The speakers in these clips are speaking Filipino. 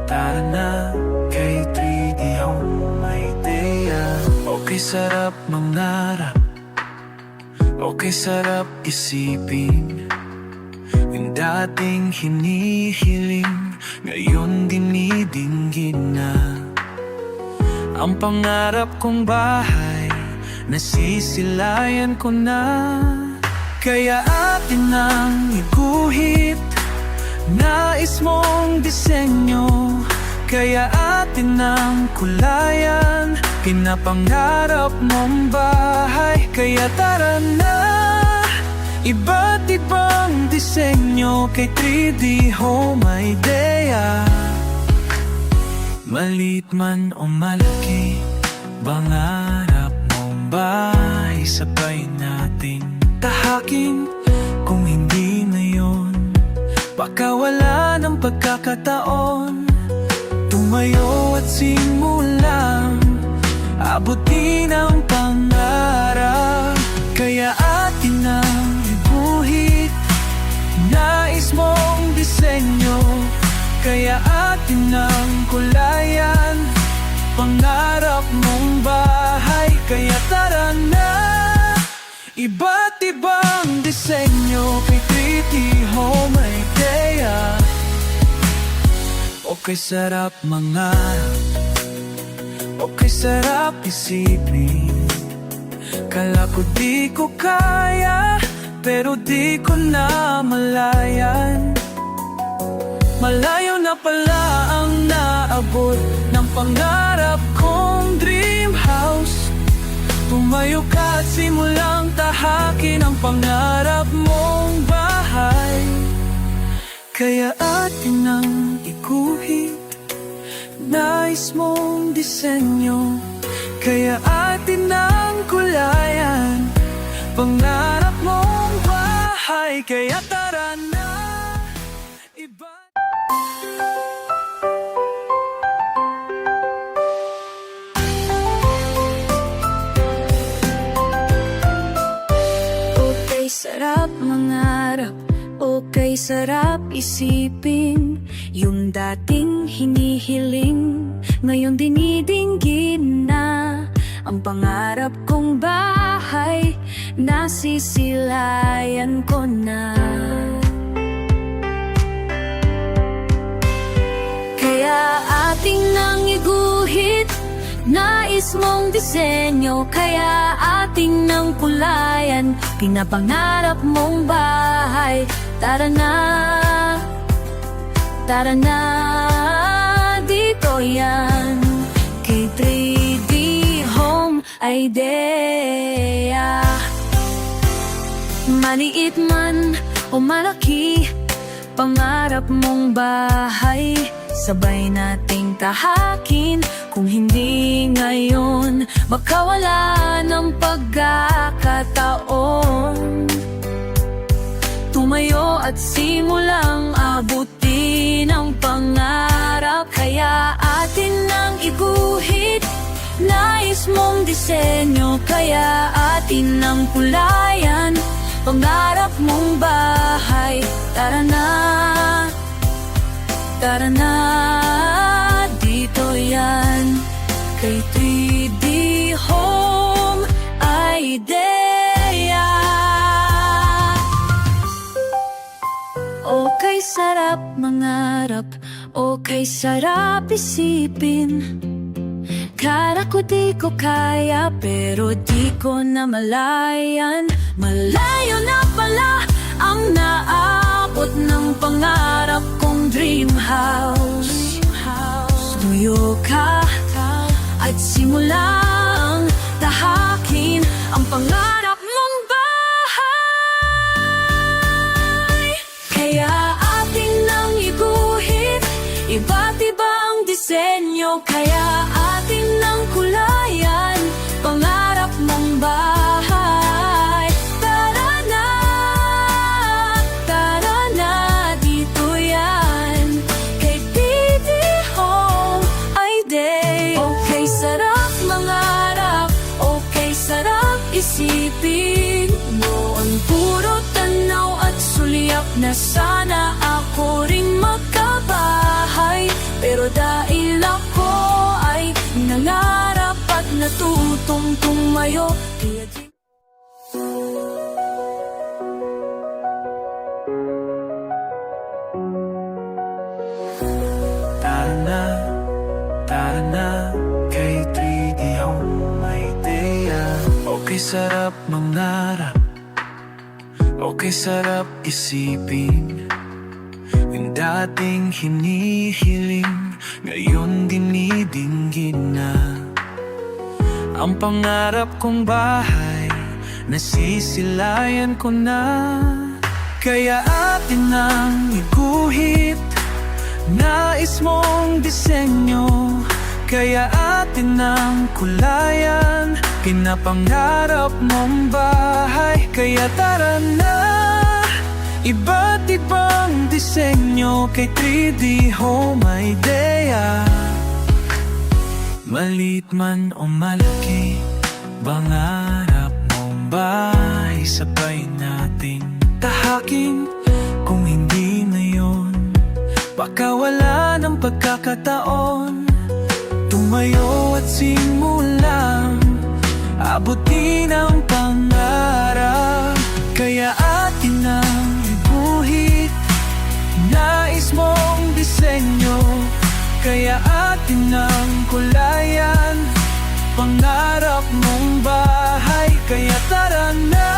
Tara na, kay 3D Home Idea. Okay, sarap mangarap, okay, sarap isipin. Yung dating hinihiling, ngayon dinidinggin na. Ang pangarap kong bahay, nasisilayan ko na. Kaya atin nang iguhit, nais mong disenyo. Kaya atin nang kulayan, pinapangarap mong bahay. Kaya tara na, iba't ibang disenyo kay 3D Home Idea. Maliit man o malaki, pangarap mong bahay, sabay nating tahakin. Kung hindi ngayon, baka wala ng pagkakataon. Tumayo at simulang abutin ang pangarap. Kaya atin ang iguhit, nais mong disenyo. Kaya atin ang kulayan, pangarap mong bahay. Kaya tara na, iba't ibang disenyo kay 3D Home Idea. Okay, sarap mangarap, okay, sarap isipin. Kala ko di ko kaya, pero di ko na malayan. Malayo na pala ang naabot ng pangarap kong dream house. Tumayo ka at simulang tahakin ang pangarap mong bahay. Kaya atin ang iguhit, nais mong disenyo. Kaya atin ang kulayan, pangarap mong bahay. Kaya tara na, iba. Okay, sarap mangarap, okay, sarap isipin. Yung dating hinihiling, ngayon dinidinggin na. Ang pangarap kong bahay, nasisilayan ko na. Kaya ating nang iguhit, nais mong disenyo. Kaya ating nang kulayan, pinapangarap mong bahay. Tara na, dito yan, kay 3D Home Idea. Maliit man o malaki, pangarap mong bahay, sabay nating tahakin. Kung hindi ngayon, baka wala ng pagkakataon. Tumayo at simulang abutin ang pangarap. Kaya atin nang iguhit, nais mong disenyo. Kaya atin nang kulayan, pangarap mong bahay. Tara na, dito yan, kay 3D Home Idea. Okay, sarap mangarap, okay, sarap isipin. Kala ko di ko kaya, pero di ko na malayan. Malayo na pala ang naabot ng pangarap kong dream house. Tuyo ka at simulang tahakin ang pangarap mong bahay. Kaya ating nang iguhit, iba't ibang disenyo. Kaya ating nang kulayan, pangarap mong bahay. Tara na, dito yan, kay 3D Home Idea. Okay, sarap mangarap, okay, sarap isipin mo ang puro tanaw at sulyap na sana ako ring magkabahay. Pero dahil ako ay nangarap at natutong tumayo, kaya di Tara na, kay 3D Home may ideya. Okay, sarap mangarap, okay, sarap isipin. Yung dating hinihiling, ngayon dinidinggin na. Ang pangarap kong bahay, nasisilayan ko na. Kaya atin ang iguhit, nais mong disenyo. Kaya atin ang kulayan, pinapangarap mong bahay. Kaya tara na, iba't ibang disenyo, kay 3D Home idea. Malit man o malaki, pangarap mong bahay, sabay nating tahakin. Kung hindi ngayon, baka wala ng pagkakataon. Tumayo at simulang abutin ang pangarap. Kaya atin ang iguhit, nais mong disenyo. Kaya atin ang kulayan, pangarap mong bahay. Kaya tara na,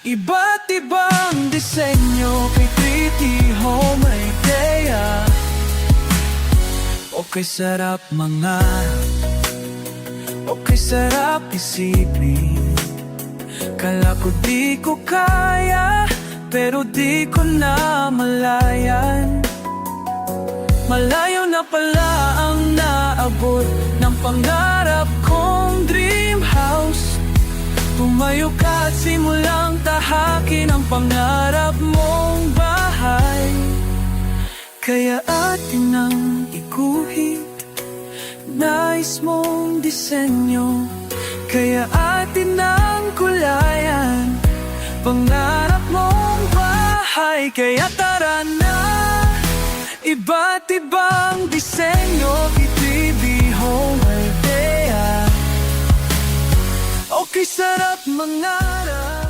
iba't ibang disenyo, kay 3D Home idea. Okay, sarap mangarap, okay, sarap isipin. Kala ko di ko kaya, pero di ko na malayan. Malayo na pala ang naabot ng pangarap kong dream house. Tumayo ka at simulang tahakin ang pangarap mong bahay. Kaya atin ang iguhit, nais mong disenyo. Kaya atin ang kulayan, pangarap mong bahay. Kaya tara na, iba't ibang disenyo, kay 3D Home idea. Okay, sarap mangarap.